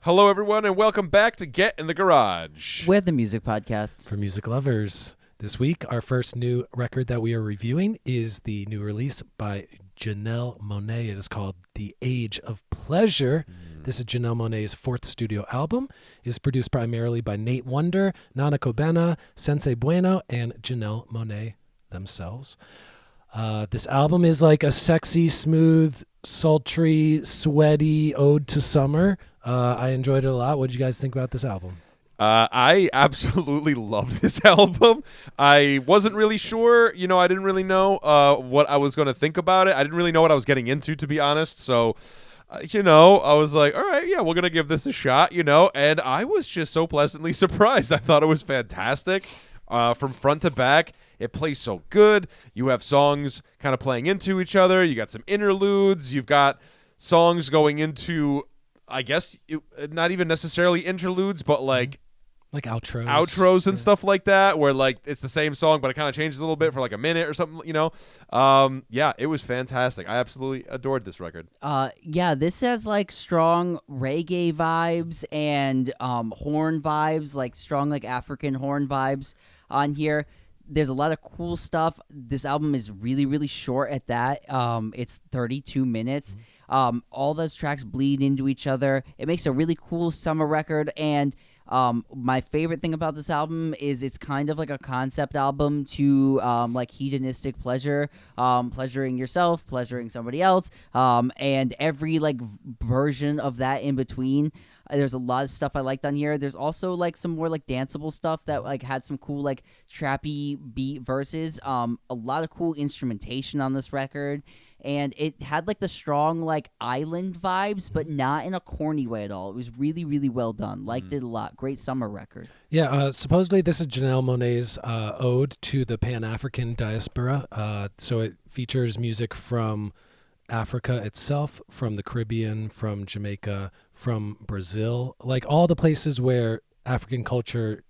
Hello, everyone, and welcome back to Get in the Garage. We're the music podcast. For music lovers. This week, our first new record that we are reviewing is the new release by Janelle Monáe. It is called The Age of Pleasure. This is Janelle Monáe's fourth studio album. It is produced primarily by Nate Wonder, Nana Cobena, Sensei Bueno, and Janelle Monáe themselves. This album is like a sexy, smooth, sultry, sweaty ode to summer. I enjoyed it a lot. What did you guys think about this album? I absolutely love this album. I wasn't really sure. I didn't really know what I was going to think about it. I didn't really know what I was getting into, to be honest. So, I was like, all right, yeah, we're going to give this a shot, and I was just so pleasantly surprised. I thought it was fantastic. From front to back, it plays so good. You have songs kind of playing into each other. You got some interludes. You've got songs going into, I guess, not even necessarily interludes, but like outros and stuff like that, where like it's the same song, but it kind of changes a little bit for like a minute or something, Yeah, it was fantastic. I absolutely adored this record. This has like strong reggae vibes and horn vibes, like strong like African horn vibes on here. There's a lot of cool stuff. This album is really, really short at that. It's 32 minutes. All those tracks bleed into each other. It makes a really cool summer record, and my favorite thing about this album is it's kind of like a concept album to like hedonistic pleasure, pleasuring yourself, pleasuring somebody else, and every like version of that in between. There's a lot of stuff I liked on here. There's also like some more like danceable stuff that like had some cool like trappy beat verses. A lot of cool instrumentation on this record. And it had like the strong like island vibes, but not in a corny way at all. It was really, really well done. Liked it a lot. Great summer record. Yeah, supposedly this is Janelle Monáe's ode to the Pan-African diaspora. So it features music from Africa itself, from the Caribbean, from Jamaica, from Brazil, like all the places where African culture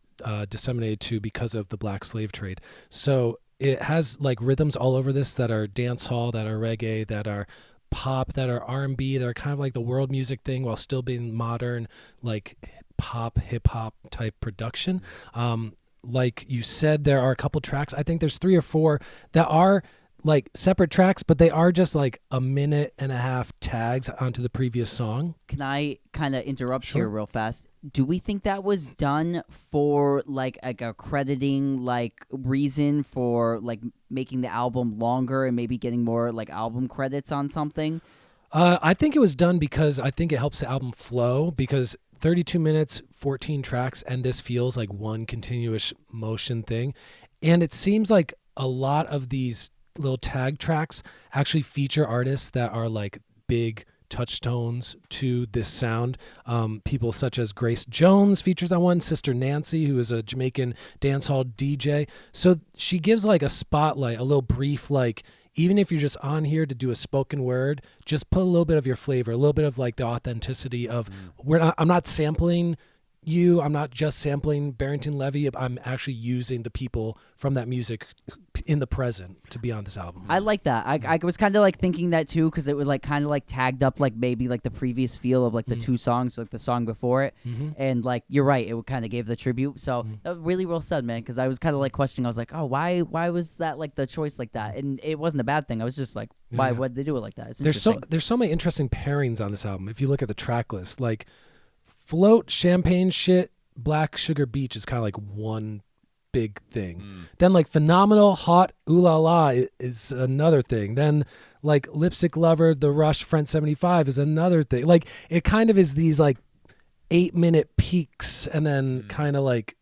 disseminated to because of the black slave trade. So it has like rhythms all over this that are dance hall, that are reggae, that are pop, that are R&B, that are kind of like the world music thing while still being modern, like pop, hip hop type production. Like you said, there are a couple tracks. I think there's 3 or 4 that are like separate tracks, but they are just like a minute and a half tags onto the previous song. Can I kind of interrupt Sure. here real fast? Do we think that was done for like a crediting like reason for like making the album longer and maybe getting more like album credits on something? I think it was done because I think it helps the album flow, because 32 minutes, 14 tracks, and this feels like one continuous motion thing. And it seems like a lot of these little tag tracks actually feature artists that are like big touchstones to this sound. People such as Grace Jones features on one, Sister Nancy, who is a Jamaican dancehall DJ. So she gives like a spotlight, a little brief, like even if you're just on here to do a spoken word, just put a little bit of your flavor, a little bit of like the authenticity of I'm not sampling you, I'm not just sampling Barrington Levy, I'm actually using the people from that music in the present to be on this album. I like that. I was kind of like thinking that too, because it was like kind of like tagged up like maybe like the previous feel of like the 2 songs, like the song before it, and like you're right, it kind of gave the tribute. So really well said, man. Because I was kind of like questioning. I was like, oh, why was that like the choice like that? And it wasn't a bad thing. I was just like, why would they do it like that? It's there's so many interesting pairings on this album. If you look at the track list, like Float, Champagne Shit, Black Sugar Beach is kind of like one big thing. Then like Phenomenal, Hot, Ooh La La is another thing. Then like Lipstick Lover, The Rush, Friend 75 is another thing. Like it kind of is these like 8-minute peaks, and then kind of like,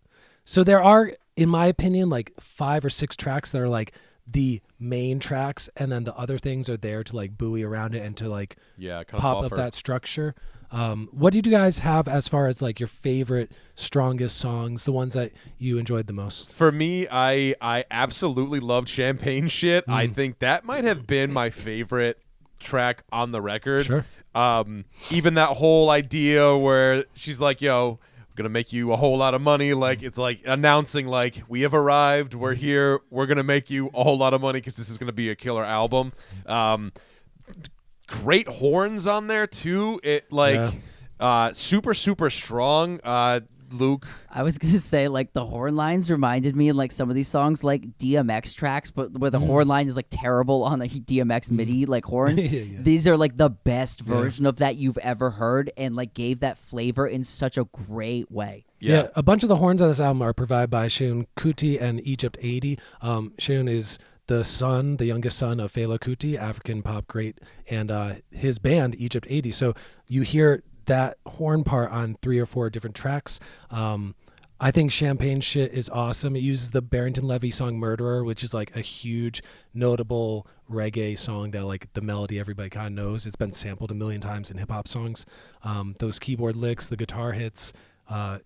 so there are, in my opinion, like 5 or 6 tracks that are like the main tracks, and then the other things are there to like buoy around it and to like kind pop of up that structure. What did you guys have as far as like your favorite, strongest songs, the ones that you enjoyed the most? For me, I absolutely loved Champagne Shit. I think that might have been my favorite track on the record. Sure. Even that whole idea where she's like, yo, I'm going to make you a whole lot of money. Like, it's like announcing, like, we have arrived. We're here. We're going to make you a whole lot of money because this is going to be a killer album. Great horns on there, too. It, like, Super, super strong. Luke. I was gonna say like the horn lines reminded me like some of these songs like DMX tracks, but where the horn line is like terrible on a DMX MIDI like horn. Yeah. These are like the best version of that you've ever heard, and like gave that flavor in such a great way. Yeah, a bunch of the horns on this album are provided by Seun Kuti and Egypt 80. Seun is the youngest son of Fela Kuti, African pop great, and his band Egypt 80. So you hear that horn part on 3 or 4 different tracks. I think Champagne Shit is awesome. It uses the Barrington Levy song Murderer, which is like a huge notable reggae song that like the melody everybody kind of knows. It's been sampled a million times in hip hop songs. Those keyboard licks, the guitar hits,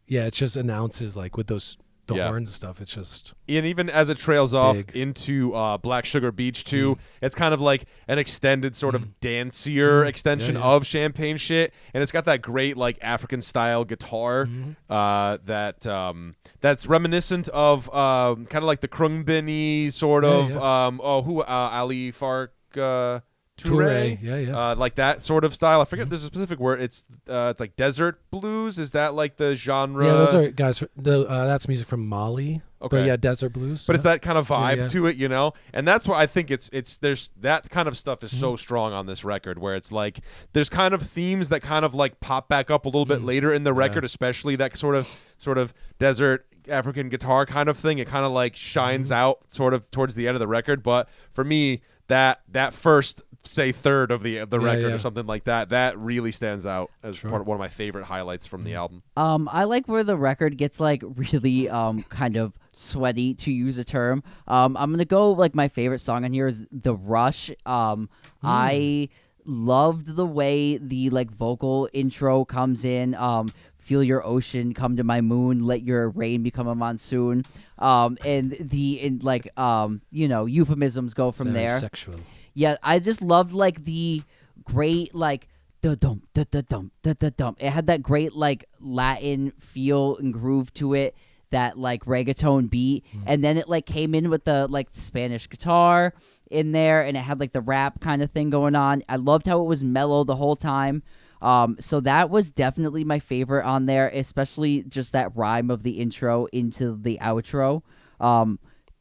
it just announces like with the horns and stuff. It's just, and even as it trails off big. into Black Sugar Beach too, it's kind of like an extended sort of dancier extension of Champagne Shit, and it's got that great like African style guitar that's reminiscent of kind of like the Krungbini sort of Ali Fark. Touré, like that sort of style. I forget. There's a specific word. It's like desert blues. Is that like the genre? Yeah, those are guys. That's music from Mali. Okay, but yeah, desert blues. But it's that kind of vibe to it, you know. And that's why I think it's there's that kind of stuff is so strong on this record, where it's like there's kind of themes that kind of like pop back up a little bit later in the record, especially that sort of desert African guitar kind of thing. It kind of like shines out sort of towards the end of the record. But for me, that first say third of the record or something like that really stands out as one of my favorite highlights from the album. I like where the record gets like really kind of sweaty, to use a term. I'm gonna go like my favorite song on here is The Rush. I loved the way the like vocal intro comes in. Feel your ocean come to my moon, let your rain become a monsoon. And euphemisms go from there. Sexual. Yeah, I just loved like the great like da-dum, da-da-dum, da-da-dum. It had that great like Latin feel and groove to it, that like reggaeton beat, and then it like came in with the like Spanish guitar in there, and it had like the rap kind of thing going on. I loved how it was mellow the whole time. So that was definitely my favorite on there, especially just that rhyme of the intro into the outro.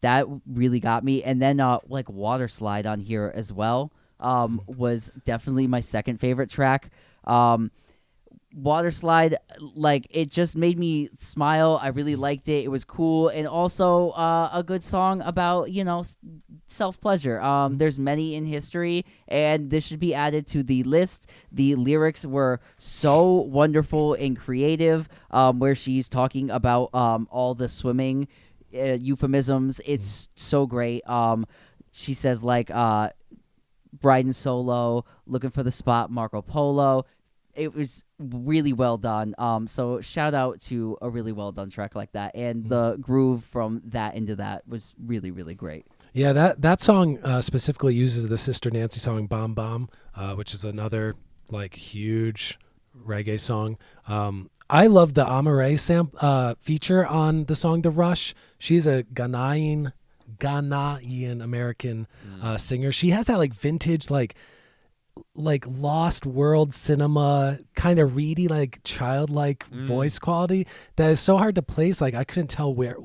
That really got me. And then like Water Slide on here as well was definitely my second favorite track. Water Slide, like, it just made me smile. I really liked it. It was cool, and also a good song about, self-pleasure. There's many in history, and this should be added to the list. The lyrics were so wonderful and creative, where she's talking about all the swimming euphemisms. It's so great. She says, like, riding solo, looking for the spot, Marco Polo. It was really well done. So shout out to a really well done track like that, and the groove from that into that was really, really great. Yeah, that song specifically uses the Sister Nancy song "Bomb Bomb," which is another like huge reggae song. I love the Amare feature on the song "The Rush." She's a Ghanaian American singer. She has that like vintage like lost world cinema kind of reedy, like childlike voice quality that is so hard to place. Like I couldn't tell where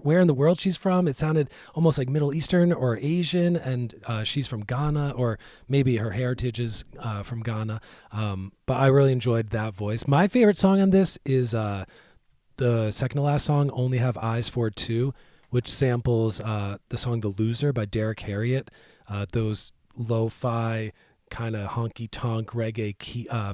in the world she's from. It sounded almost like Middle Eastern or Asian, and she's from Ghana, or maybe her heritage is from Ghana. But I really enjoyed that voice. My favorite song on this is the second to last song, Only Have Eyes for Two, which samples the song The Loser by Derek Harriott. Those lo-fi kind of honky-tonk reggae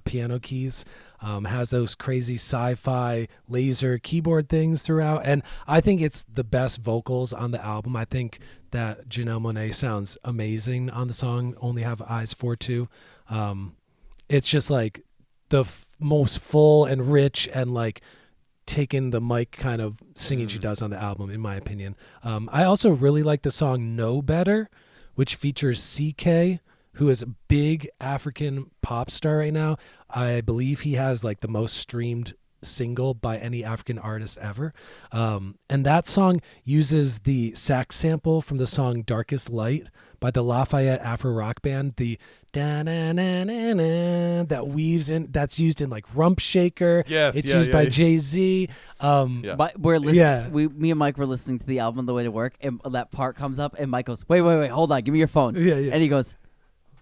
piano keys, has those crazy sci-fi laser keyboard things throughout, and I think it's the best vocals on the album. I think that Janelle Monáe sounds amazing on the song Only Have Eyes for Two. It's just like the most full and rich and like taking the mic kind of singing she does on the album, in my opinion. I also really like the song Know Better, which features CK, who is a big African pop star right now. I believe he has like the most streamed single by any African artist ever. And that song uses the sax sample from the song Darkest Light by the Lafayette Afro Rock Band. The da-na-na-na-na that weaves in, that's used in like Rump Shaker. Yes, it's yeah, used yeah, by yeah. Jay-Z. Yeah. But we're listening. Yeah. Me and Mike were listening to the album on the way to work, and that part comes up, and Mike goes, "Wait, hold on, give me your phone." Yeah, yeah. And he goes,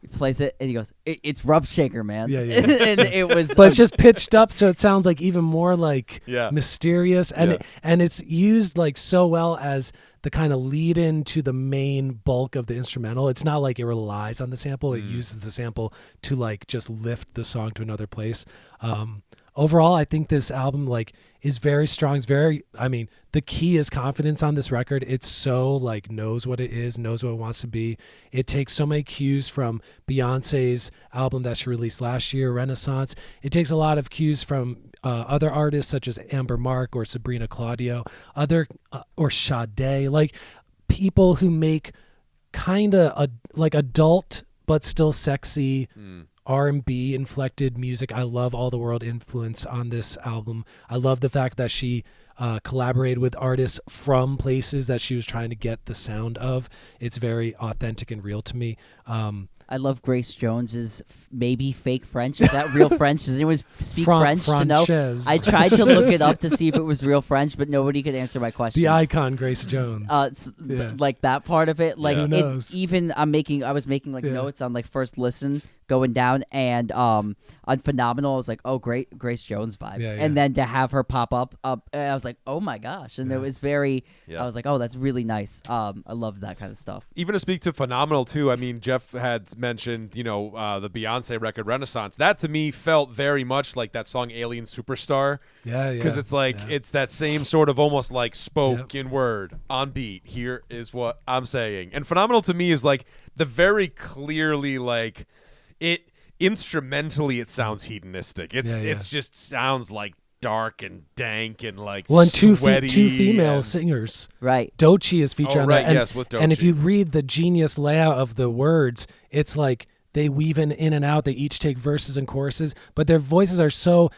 he plays it, and he goes, "It's Rump Shaker, man." Yeah, yeah. And it was, But it's just pitched up, so it sounds like even more like Yeah. mysterious, and Yeah. and it's used like so well as the kind of lead in to the main bulk of the instrumental. It's not like it relies on the sample; it uses the sample to like just lift the song to another place. Overall, I think this album like is very strong. It's very, I mean, the key is confidence on this record. It's so like knows what it is, knows what it wants to be. It takes so many cues from Beyonce's album that she released last year, Renaissance. It takes a lot of cues from other artists such as Amber Mark or Sabrina Claudio, or Sade, like people who make kind of like adult but still sexy R&B inflected music. I love all the world influence on this album. I love the fact that she collaborated with artists from places that she was trying to get the sound of. It's very authentic and real to me. I love Grace Jones's maybe fake French. Is that real French? Does anyone speak French to know? Frances. I tried to look it up to see if it was real French, but nobody could answer my questions. The icon Grace Jones. Yeah. Like that part of it, like Who it, knows? even I was making like Yeah. notes on like first listen going down, and on Phenomenal I was like, oh, great Grace Jones vibes, Yeah, yeah. and then to have her pop up, and I was like, oh my gosh, and it was very. Yeah. I was like, oh, that's really nice. I love that kind of stuff. Even to speak to Phenomenal too, I mean, Jeff had mentioned, the Beyonce record Renaissance. That to me felt very much like that song Alien Superstar. Yeah, Because it's like, it's that same sort of almost like spoken word on beat. Here is what I'm saying. And Phenomenal to me is like the very clearly like it instrumentally it sounds hedonistic. It's just sounds like dark and dank and like sweaty. Two female and- singers. Right. Doechii is featured on right, that. And, yes, with and if Doechii. you read the genius layout of the words, it's like they weave in and out. They each take verses and choruses, but their voices are so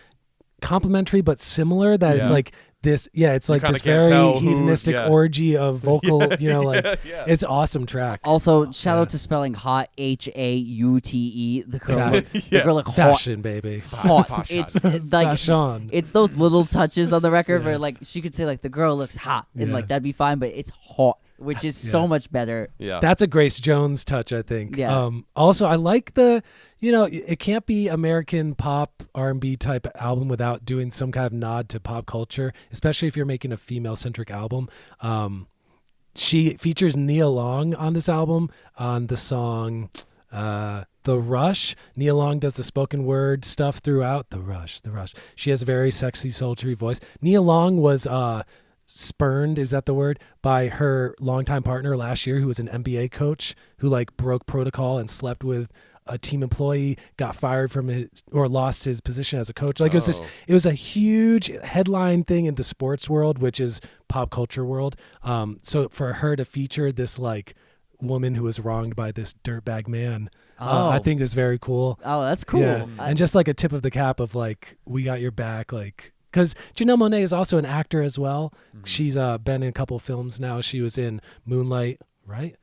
complementary but similar that it's Yeah. like this. Yeah, it's like kinda this can't very tell who- hedonistic yeah. orgy of vocal. yeah. It's awesome track. Also, shout Yeah. out to spelling hot, HAUTE. The girl, Fa- the girl like Fashion, baby. hot. Fashion. It's like Fashion. it's those little touches on the record Yeah. where like she could say like the girl looks hot, and Yeah. like that'd be fine, but it's hot, which is so Yeah. much better. Yeah. That's a Grace Jones touch, I think. Yeah. Also, I like the, it can't be American pop R&B type album without doing some kind of nod to pop culture, especially if you're making a female-centric album. She features Nia Long on this album on the song The Rush. Nia Long does the spoken word stuff throughout. The Rush. She has a very sexy, sultry voice. Nia Long was spurned, is that the word, by her longtime partner last year, who was an NBA coach who like broke protocol and slept with a team employee, got fired from his or lost his position as a coach. Like it was a huge headline thing in the sports world, which is pop culture world. So for her to feature this like woman who was wronged by this dirtbag man, I think is very cool. Oh, that's cool. Yeah. And just like a tip of the cap of like, we got your back, like. Because Janelle Monáe is also an actor as well. Mm-hmm. She's been in a couple films now. She was in Moonlight, right?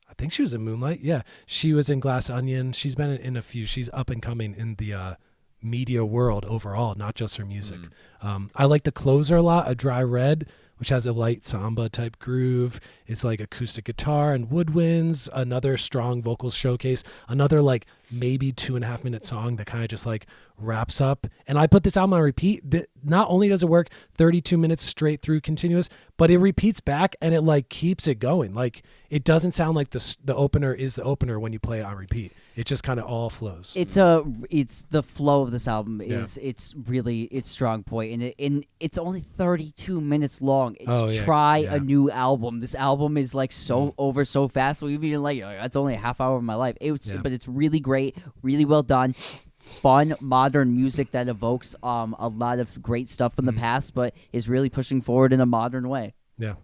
I think she was in Moonlight. Yeah. She was in Glass Onion. She's been in a few. She's up and coming in the media world overall, not just her music. I like the closer a lot, A Dry Red, which has a light samba type groove. It's like acoustic guitar and woodwinds, another strong vocals showcase, another like maybe 2.5 minute song that kind of just like wraps up. And I put this album on repeat. Not only does it work 32 minutes straight through continuous, but it repeats back and it like keeps it going. Like it doesn't sound like the opener is the opener when you play it on repeat. It just kind of all flows. It's the flow of this album is it's really its strong point, and it's only 32 minutes long. Try a new album. This album is like so over so fast. So even like that's only a half hour of my life. But it's really great, really well done. Fun modern music that evokes a lot of great stuff from the past, but is really pushing forward in a modern way. Yeah.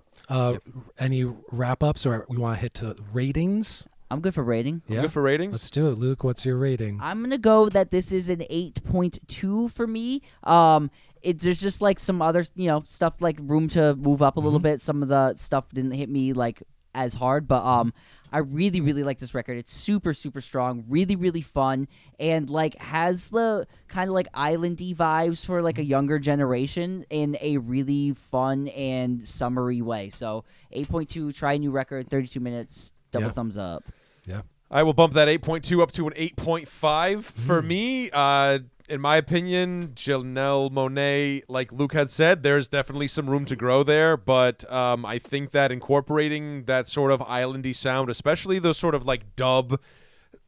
Any wrap ups, or we want to hit to ratings? I'm good for rating. Yeah. Good for ratings? Let's do it, Luke. What's your rating? I'm gonna go that this is an 8.2 for me. There's just like some other stuff like room to move up a little bit. Some of the stuff didn't hit me like as hard, but I really, really like this record. It's super, super strong, really, really fun, and like has the kind of like islandy vibes for like a younger generation in a really fun and summery way. So 8.2, try a new record, 32 minutes, double Yeah. thumbs up. Yeah. I will bump that 8.2 up to an 8.5 for me. In my opinion, Janelle Monáe, like Luke had said, there's definitely some room to grow there. But I think that incorporating that sort of islandy sound, especially those sort of like dub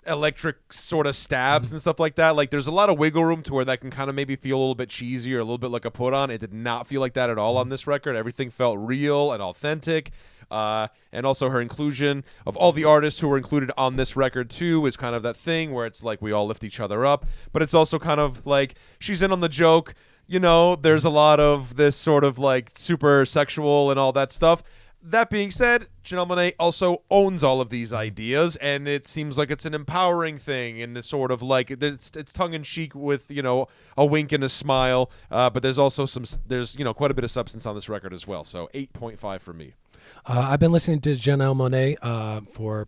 electric sort of stabs and stuff like that, like there's a lot of wiggle room to where that can kind of maybe feel a little bit cheesy or a little bit like a put on. It did not feel like that at all on this record. Everything felt real and authentic. And also her inclusion of all the artists who were included on this record too is kind of that thing where it's like we all lift each other up, but it's also kind of like she's in on the joke. You know, there's a lot of this sort of like super sexual and all that stuff. That being said, Janelle Monáe also owns all of these ideas, and it seems like it's an empowering thing, and it's sort of like it's tongue-in-cheek with, you know, a wink and a smile, but there's also there's quite a bit of substance on this record as well, so 8.5 for me. I've been listening to Janelle Monáe for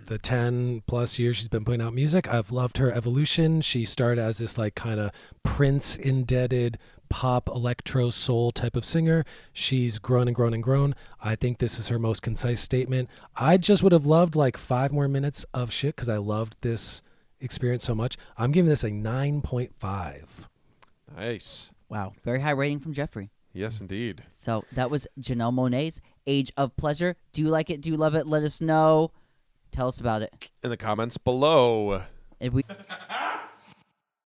the 10 plus years she's been putting out music. I've loved her evolution. She started as this like kind of Prince indebted pop electro soul type of singer. She's grown and grown and grown. I think this is her most concise statement. I just would have loved like 5 more minutes of shit because I loved this experience so much. I'm giving this a 9.5. Nice. Wow, very high rating from Jeffrey. Yes, indeed. So that was Janelle Monáe's Age of Pleasure. Do you like it? Do you love it? Let us know. Tell us about it. In the comments below. And we